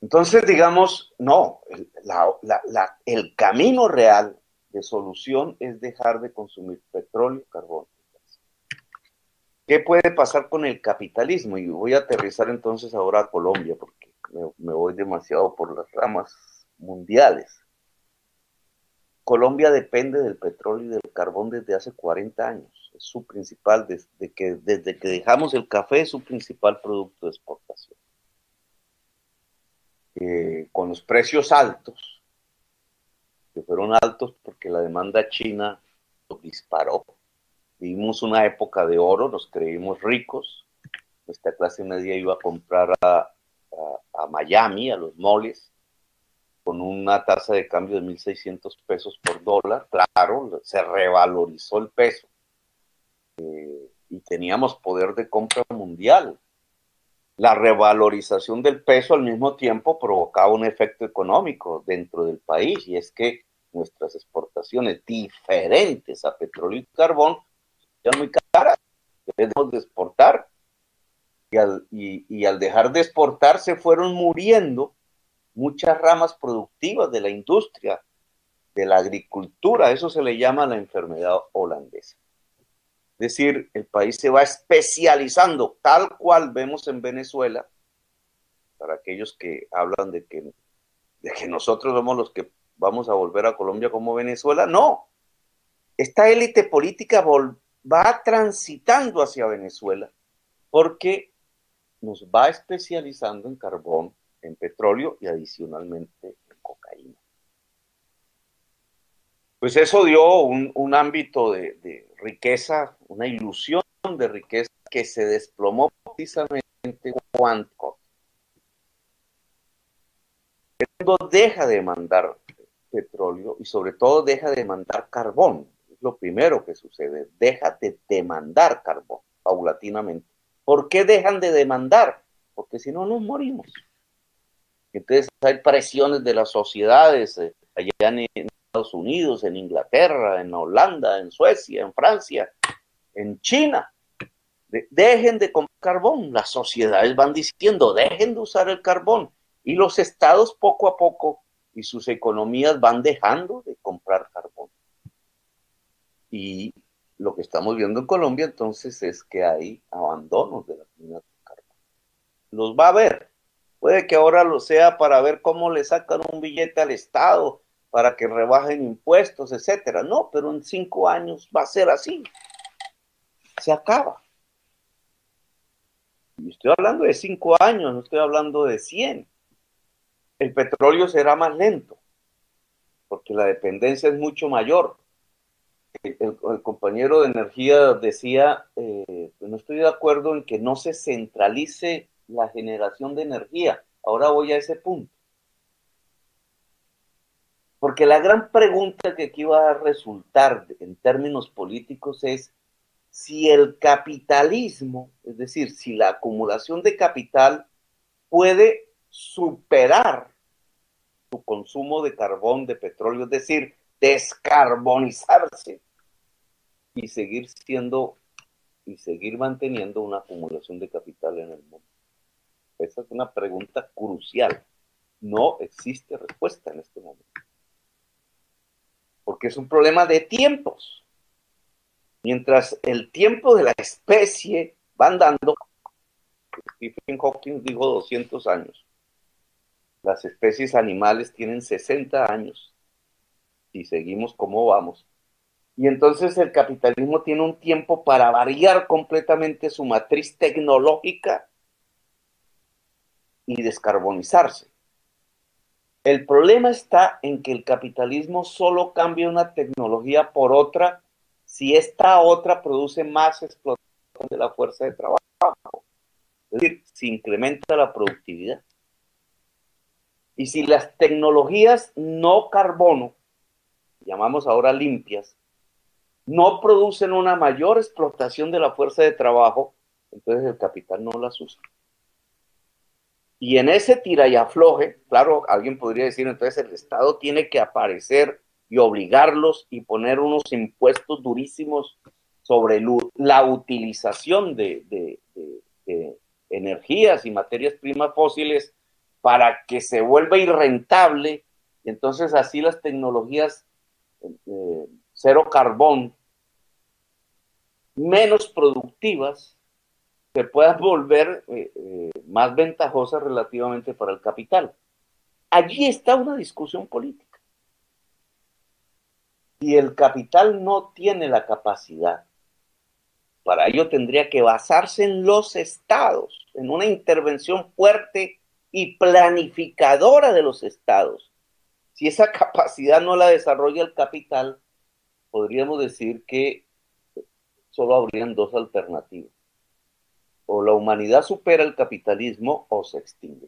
Entonces, digamos, no, el camino real de solución es dejar de consumir petróleo y carbón. ¿Qué puede pasar con el capitalismo? Y voy a aterrizar entonces ahora a Colombia, porque me voy demasiado por las ramas mundiales. Colombia depende del petróleo y del carbón desde hace 40 años. Es su principal, desde que dejamos el café, es su principal producto de exportación. Con los precios altos, que fueron altos porque la demanda china los disparó. Vivimos una época de oro, nos creímos ricos. Nuestra clase media iba a comprar a Miami, a los moles, con una tasa de cambio de 1.600 pesos por dólar. Claro, se revalorizó el peso y teníamos poder de compra mundial. La revalorización del peso al mismo tiempo provocaba un efecto económico dentro del país, y es que nuestras exportaciones diferentes a petróleo y carbón eran muy caras. Dejamos de exportar y al dejar de exportar se fueron muriendo muchas ramas productivas de la industria, de la agricultura. Eso se le llama la enfermedad holandesa. Es decir, el país se va especializando, tal cual vemos en Venezuela, para aquellos que hablan de que nosotros somos los que vamos a volver a Colombia como Venezuela. No, esta élite política va transitando hacia Venezuela porque nos va especializando en carbón, en petróleo y adicionalmente en cocaína. Pues eso dio un ámbito de riqueza, una ilusión de riqueza que se desplomó precisamente cuando el mundo deja de demandar petróleo y sobre todo deja de demandar carbón. Es lo primero que sucede, deja de demandar carbón paulatinamente. ¿Por qué dejan de demandar? Porque si no nos morimos. Entonces hay presiones de las sociedades allá en Estados Unidos, en Inglaterra, en Holanda, en Suecia, en Francia, en China. Dejen de comprar carbón. Las sociedades van diciendo, dejen de usar el carbón. Y los estados poco a poco y sus economías van dejando de comprar carbón. Y lo que estamos viendo en Colombia entonces es que hay abandonos de las minas de carbón. Los va a haber. Puede que ahora lo sea para ver cómo le sacan un billete al Estado, para que rebajen impuestos, etcétera. No, pero en 5 años va a ser así. Se acaba. Y estoy hablando de 5 años, no estoy hablando de 100. El petróleo será más lento, porque la dependencia es mucho mayor. El compañero de energía decía, no estoy de acuerdo en que no se centralice la generación de energía. Ahora voy a ese punto. Porque la gran pregunta que aquí va a resultar en términos políticos es si el capitalismo, es decir, si la acumulación de capital puede superar su consumo de carbón, de petróleo, es decir, descarbonizarse y seguir siendo y seguir manteniendo una acumulación de capital en el mundo. Esa es una pregunta crucial. No existe respuesta en este momento. Porque es un problema de tiempos. Mientras el tiempo de la especie va andando, Stephen Hawking dijo 200 años. Las especies animales tienen 60 años y seguimos como vamos. Y entonces el capitalismo tiene un tiempo para variar completamente su matriz tecnológica y descarbonizarse. El problema está en que el capitalismo solo cambia una tecnología por otra si esta otra produce más explotación de la fuerza de trabajo. Es decir, si incrementa la productividad. Y si las tecnologías no carbono, llamamos ahora limpias, no producen una mayor explotación de la fuerza de trabajo, entonces el capital no las usa. Y en ese tira y afloje, claro, alguien podría decir, entonces el Estado tiene que aparecer y obligarlos y poner unos impuestos durísimos sobre la utilización de energías y materias primas fósiles para que se vuelva irrentable, y entonces así las tecnologías cero carbón, menos productivas, se puedan volver más ventajosas relativamente para el capital. Allí está una discusión política. Y el capital no tiene la capacidad. Para ello tendría que basarse en los estados, en una intervención fuerte y planificadora de los estados. Si esa capacidad no la desarrolla el capital, podríamos decir que solo habrían dos alternativas. O la humanidad supera el capitalismo o se extingue.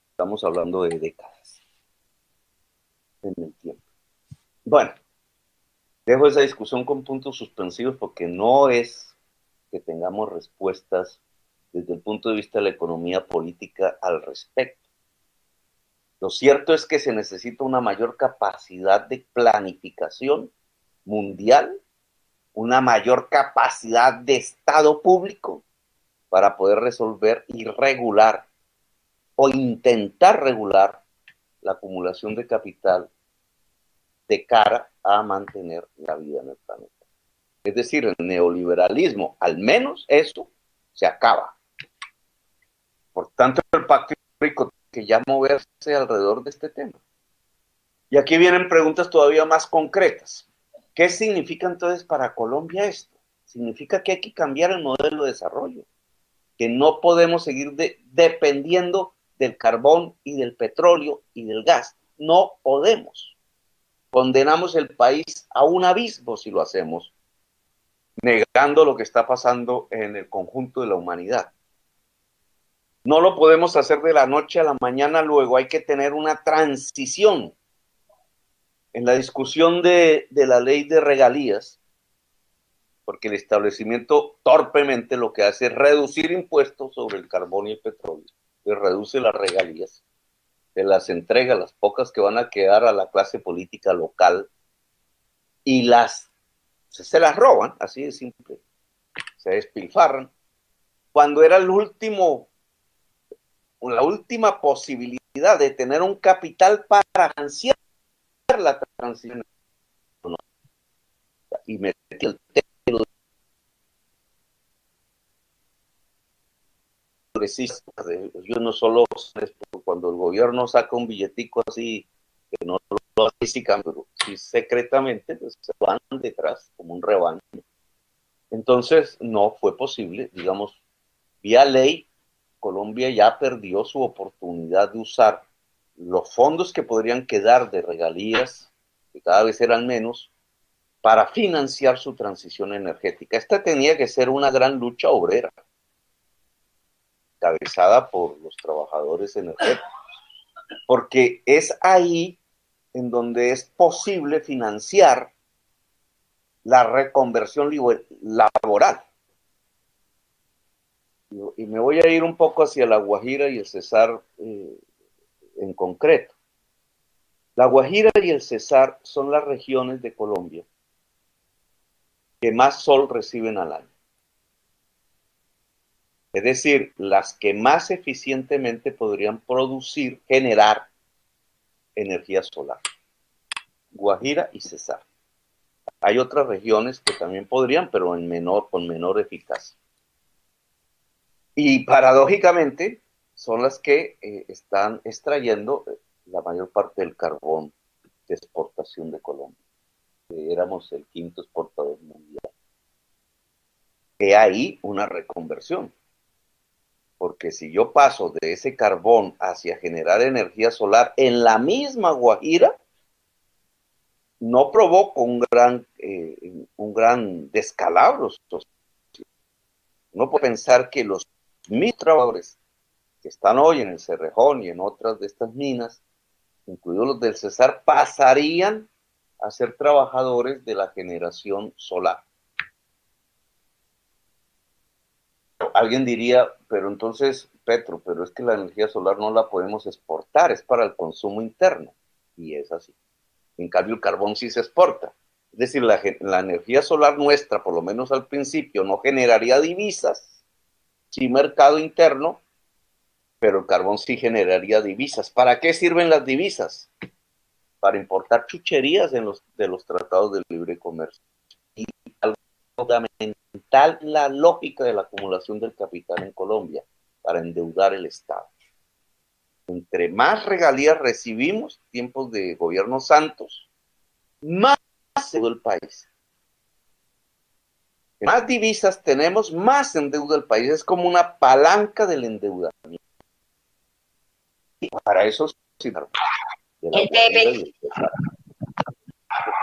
Estamos hablando de décadas en el tiempo. Bueno, dejo esa discusión con puntos suspensivos porque no es que tengamos respuestas desde el punto de vista de la economía política al respecto. Lo cierto es que se necesita una mayor capacidad de planificación mundial, una mayor capacidad de Estado público para poder resolver y regular o intentar regular la acumulación de capital de cara a mantener la vida en el planeta. Es decir, el neoliberalismo, al menos eso, se acaba. Por tanto, el pacto histórico que ya moverse alrededor de este tema. Y aquí vienen preguntas todavía más concretas. ¿Qué significa entonces para Colombia esto? Significa que hay que cambiar el modelo de desarrollo, que no podemos seguir dependiendo del carbón y del petróleo y del gas. No podemos. Condenamos el país a un abismo si lo hacemos, negando lo que está pasando en el conjunto de la humanidad. No lo podemos hacer de la noche a la mañana, luego hay que tener una transición. En la discusión de la ley de regalías, porque el establecimiento torpemente lo que hace es reducir impuestos sobre el carbón y el petróleo, que reduce las regalías, se las entrega, las pocas que van a quedar a la clase política local, y se las roban, así de simple, se despilfarran, cuando era la última posibilidad de tener un capital para financiar la transición económica. Y metí el tema yo no solo cuando el gobierno saca un billetico así, que no lo física, pero sí secretamente, pues se van detrás como un rebaño. Entonces no fue posible, digamos, vía ley, Colombia ya perdió su oportunidad de usar los fondos que podrían quedar de regalías, que cada vez eran menos, para financiar su transición energética. Esta tenía que ser una gran lucha obrera, encabezada por los trabajadores energéticos, porque es ahí en donde es posible financiar la reconversión laboral. Y me voy a ir un poco hacia La Guajira y el Cesar en concreto. La Guajira y el Cesar son las regiones de Colombia que más sol reciben al año. Es decir, las que más eficientemente podrían generar energía solar. Guajira y Cesar. Hay otras regiones que también podrían, pero con menor eficacia. Y paradójicamente son las que están extrayendo la mayor parte del carbón de exportación de Colombia. Éramos el quinto exportador mundial. He ahí una reconversión. Porque si yo paso de ese carbón hacia generar energía solar en la misma Guajira, no provoco un gran descalabro. No puedo pensar que los mismos trabajadores que están hoy en el Cerrejón y en otras de estas minas, incluidos los del Cesar, pasarían a ser trabajadores de la generación solar. Alguien diría, pero entonces, Petro, pero es que la energía solar no la podemos exportar, es para el consumo interno. Y es así. En cambio, el carbón sí se exporta. Es decir, la energía solar nuestra, por lo menos al principio, no generaría divisas, sí mercado interno, pero el carbón sí generaría divisas. ¿Para qué sirven las divisas? Para importar chucherías de los tratados de libre comercio. Y algo fundamental, la lógica de la acumulación del capital en Colombia, para endeudar el Estado. Entre más regalías recibimos, tiempos de gobierno Santos, más se endeuda el país. Más divisas tenemos, más se endeuda el país. Es como una palanca del endeudamiento. Y para eso sirve de la guarida y el pesar.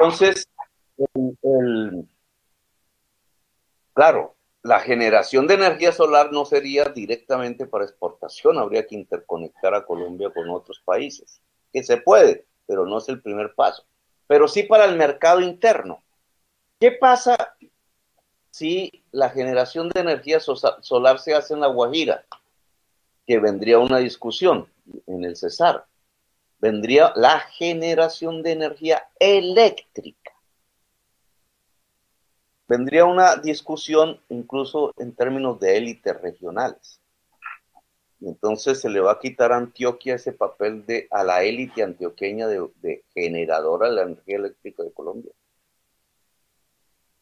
Entonces, claro, la generación de energía solar no sería directamente para exportación, habría que interconectar a Colombia con otros países, que se puede, pero no es el primer paso. Pero sí para el mercado interno. ¿Qué pasa si la generación de energía solar se hace en La Guajira? Que vendría una discusión en el Cesar. Vendría la generación de energía eléctrica. Vendría una discusión incluso en términos de élites regionales. Y entonces se le va a quitar a Antioquia ese papel a la élite antioqueña de generadora de la energía eléctrica de Colombia.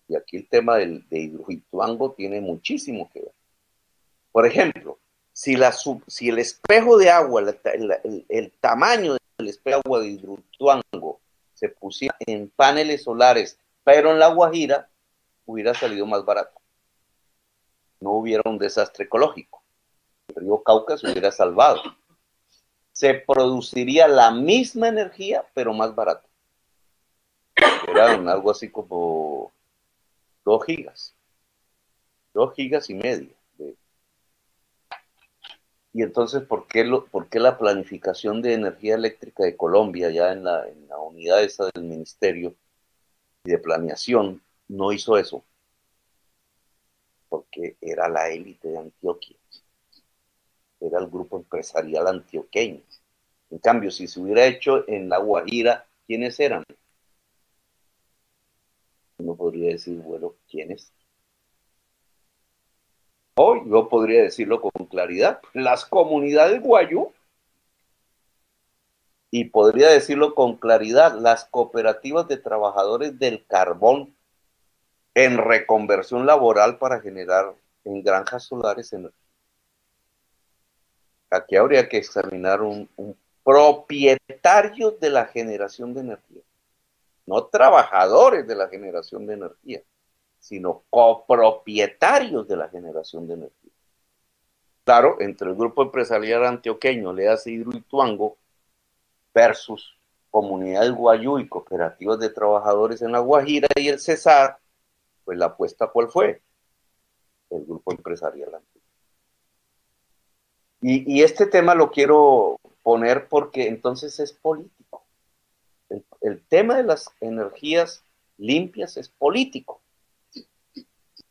Y aquí el tema de Hidroituango tiene muchísimo que ver. Por ejemplo, si el espejo de agua, el tamaño del espejo de agua de Hidroituango se pusiera en paneles solares, pero en La Guajira, hubiera salido más barato. No hubiera un desastre ecológico. El río Cauca se hubiera salvado. Se produciría la misma energía, pero más barato. Eran algo así como 2 gigas. 2 gigas y medio. Y entonces, ¿por qué la planificación de energía eléctrica de Colombia, ya en la unidad esa del Ministerio y de Planeación, no hizo eso? Porque era la élite de Antioquia. Era el grupo empresarial antioqueño. En cambio, si se hubiera hecho en La Guajira, ¿quiénes eran? Uno podría decir, bueno, ¿quiénes? Hoy yo podría decirlo con claridad, las comunidades guayú, y podría decirlo con claridad, las cooperativas de trabajadores del carbón en reconversión laboral para generar en granjas solares energía. Aquí habría que examinar un propietario de la generación de energía, no trabajadores de la generación de energía, sino copropietarios de la generación de energía. Claro, entre el grupo empresarial antioqueño, le hace Hidroituango, versus comunidades guayú y cooperativas de trabajadores en La Guajira y el Cesar, pues la apuesta ¿cuál fue? El grupo empresarial antioqueño. Y este tema lo quiero poner porque entonces es político. El tema de las energías limpias es político.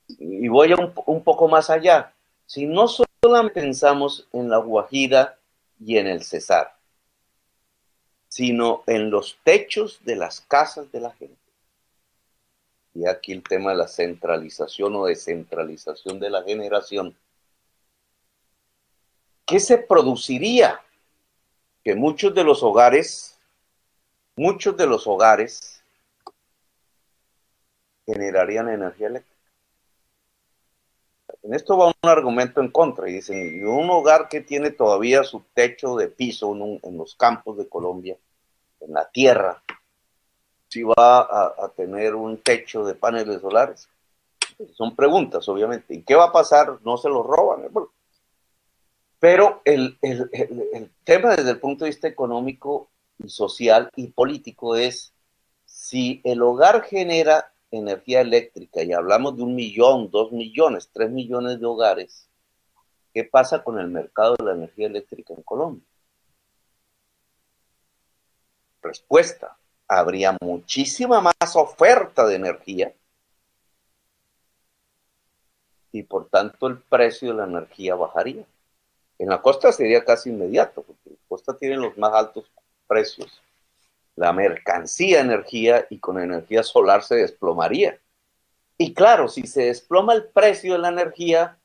Y voy un poco más allá. Si no solamente pensamos en La Guajira y en el Cesar, sino en los techos de las casas de la gente. Y aquí el tema de la centralización o descentralización de la generación. ¿Qué se produciría? Que muchos de los hogares generarían energía eléctrica. En esto va un argumento en contra y dicen, y un hogar que tiene todavía su techo de piso en los campos de Colombia, en la tierra, si va a tener un techo de paneles solares. Son preguntas, obviamente. ¿Y qué va a pasar? No se los roban. Pero el tema desde el punto de vista económico y social y político es si el hogar genera energía eléctrica y hablamos de 1 millón, 2 millones, 3 millones de hogares, ¿qué pasa con el mercado de la energía eléctrica en Colombia? Respuesta, habría muchísima más oferta de energía y por tanto el precio de la energía bajaría. En la costa sería casi inmediato, porque la costa tiene los más altos precios. La mercancía energía y con energía solar se desplomaría. Y claro, si se desploma el precio de la energía,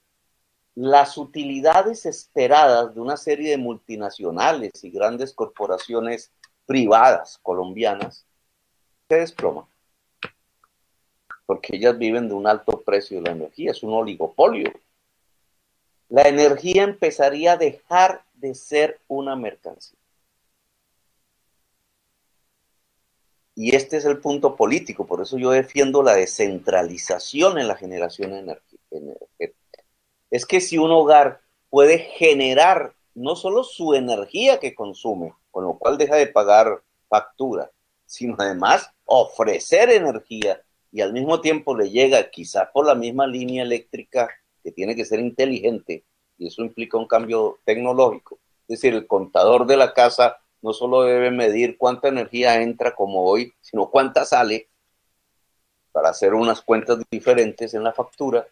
las utilidades esperadas de una serie de multinacionales y grandes corporaciones privadas colombianas se desploman, porque ellas viven de un alto precio de la energía, es un oligopolio. La energía empezaría a dejar de ser una mercancía. Y este es el punto político, por eso yo defiendo la descentralización en la generación energética. Es que si un hogar puede generar no solo su energía que consume, con lo cual deja de pagar factura, sino además ofrecer energía y al mismo tiempo le llega, quizás por la misma línea eléctrica que tiene que ser inteligente, y eso implica un cambio tecnológico. Es decir, el contador de la casa no solo debe medir cuánta energía entra como hoy, sino cuánta sale para hacer unas cuentas diferentes en la factura,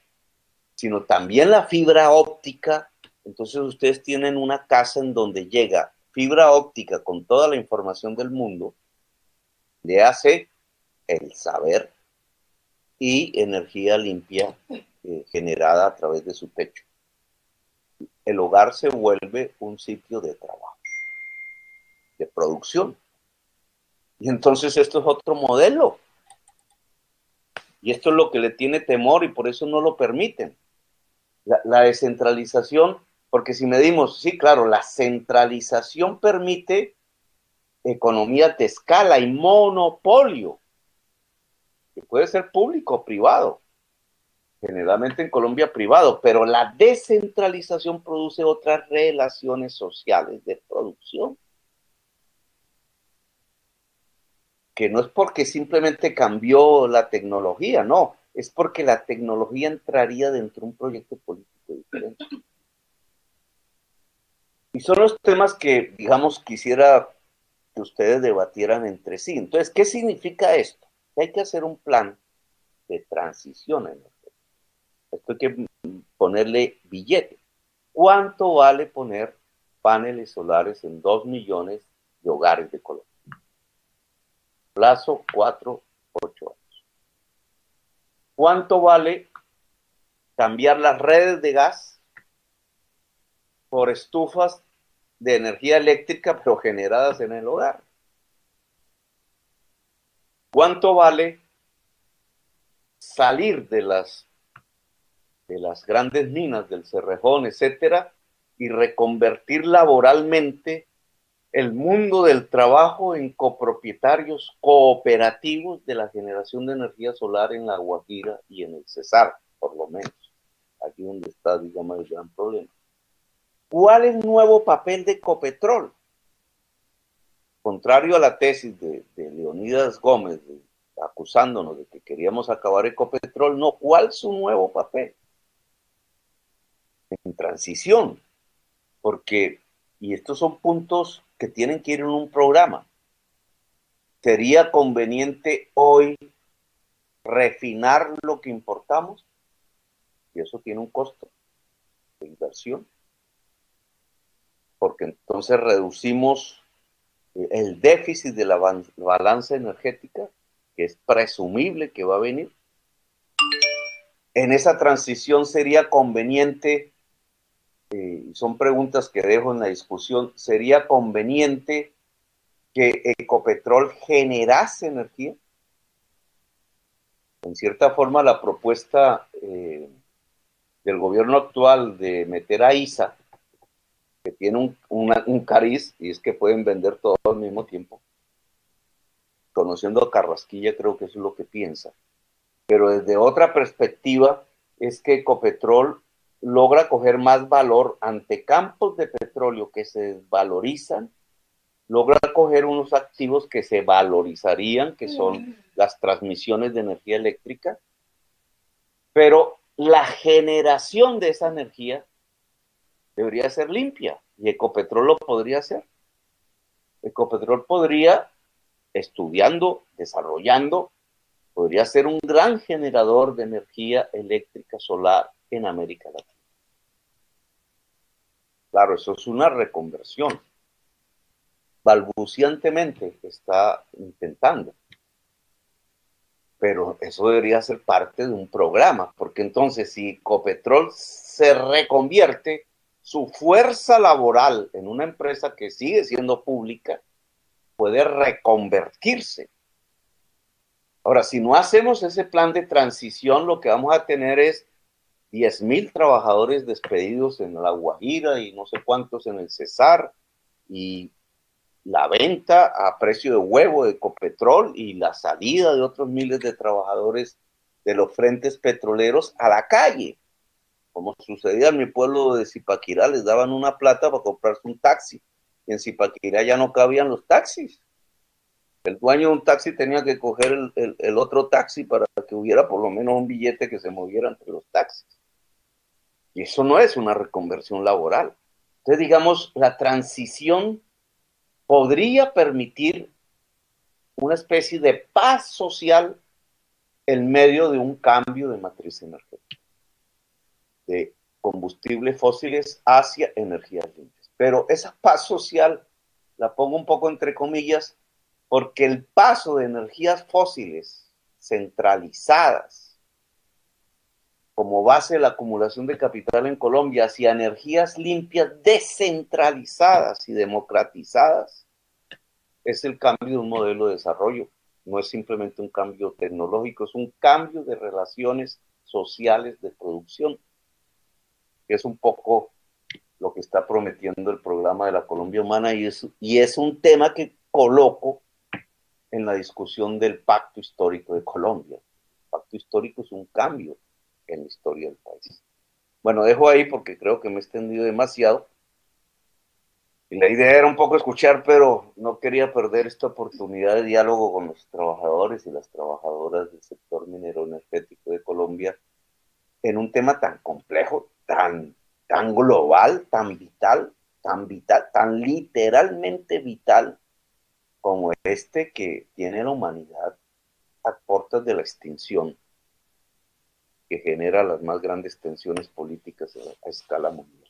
sino también la fibra óptica. Entonces ustedes tienen una casa en donde llega fibra óptica con toda la información del mundo, le hace el saber y energía limpia generada a través de su techo. El hogar se vuelve un sitio de trabajo, de producción. Y entonces esto es otro modelo. Y esto es lo que le tiene temor y por eso no lo permiten. La descentralización, porque si medimos, sí, claro, la centralización permite economías de escala y monopolio, que puede ser público o privado, generalmente en Colombia privado, pero la descentralización produce otras relaciones sociales de producción, que no es porque simplemente cambió la tecnología, no, es porque la tecnología entraría dentro de un proyecto político diferente. Y son los temas que, digamos, quisiera que ustedes debatieran entre sí. Entonces, ¿qué significa esto? Que hay que hacer un plan de transición energética. Esto hay que ponerle billete. ¿Cuánto vale poner paneles solares en 2 millones de hogares de Colombia? Plazo 4, 8 años. ¿Cuánto vale cambiar las redes de gas por estufas de energía eléctrica pero generadas en el hogar? ¿Cuánto vale salir de las grandes minas del Cerrejón, etcétera, y reconvertir laboralmente el mundo del trabajo en copropietarios cooperativos de la generación de energía solar en La Guajira y en el Cesar, por lo menos, aquí donde está, digamos, el gran problema? ¿Cuál es el nuevo papel de Ecopetrol? Contrario a la tesis de Leonidas Gómez, acusándonos de que queríamos acabar Ecopetrol, no, ¿cuál es su nuevo papel? En transición, porque, y estos son puntos que tienen que ir en un programa, ¿sería conveniente hoy refinar lo que importamos? Y eso tiene un costo de inversión, porque entonces reducimos el déficit de la balanza energética, que es presumible que va a venir. En esa transición sería conveniente, son preguntas que dejo en la discusión, ¿sería conveniente que Ecopetrol generase energía? En cierta forma, la propuesta del gobierno actual de meter a ISA, que tiene un cariz, y es que pueden vender todo al mismo tiempo, conociendo a Carrasquilla, creo que eso es lo que piensa. Pero desde otra perspectiva, es que Ecopetrol logra coger más valor ante campos de petróleo que se desvalorizan, logra coger unos activos que se valorizarían, que son las transmisiones de energía eléctrica, pero la generación de esa energía debería ser limpia y Ecopetrol lo podría hacer. Ecopetrol podría, estudiando, desarrollando, podría ser un gran generador de energía eléctrica solar en América Latina. Claro, eso es una reconversión. Balbuciantemente está intentando. Pero eso debería ser parte de un programa, porque entonces si Ecopetrol se reconvierte su fuerza laboral en una empresa que sigue siendo pública, puede reconvertirse. Ahora, si no hacemos ese plan de transición, lo que vamos a tener es 10,000 trabajadores despedidos en La Guajira y no sé cuántos en el Cesar, y la venta a precio de huevo de Ecopetrol y la salida de otros miles de trabajadores de los frentes petroleros a la calle, como sucedía en mi pueblo de Zipaquirá. Les daban una plata para comprarse un taxi, y en Zipaquirá ya no cabían los taxis. El dueño de un taxi tenía que coger el otro taxi para que hubiera por lo menos un billete que se moviera entre los taxis. Y eso no es una reconversión laboral. Entonces, digamos, la transición podría permitir una especie de paz social en medio de un cambio de matriz energética, de combustibles fósiles hacia energías limpias. Pero esa paz social la pongo un poco entre comillas, porque el paso de energías fósiles centralizadas como base de la acumulación de capital en Colombia hacia energías limpias descentralizadas y democratizadas es el cambio de un modelo de desarrollo. No es simplemente un cambio tecnológico, es un cambio de relaciones sociales de producción, que es un poco lo que está prometiendo el programa de la Colombia Humana, y es un tema que coloco en la discusión del pacto histórico de Colombia. El pacto histórico es un cambio en la historia del país. Bueno, dejo ahí porque creo que me he extendido demasiado. Y la idea era un poco escuchar, pero no quería perder esta oportunidad de diálogo con los trabajadores y las trabajadoras del sector minero energético de Colombia en un tema tan complejo, tan global, tan vital, tan literalmente vital como este que tiene la humanidad a puertas de la extinción, que genera las más grandes tensiones políticas a escala mundial.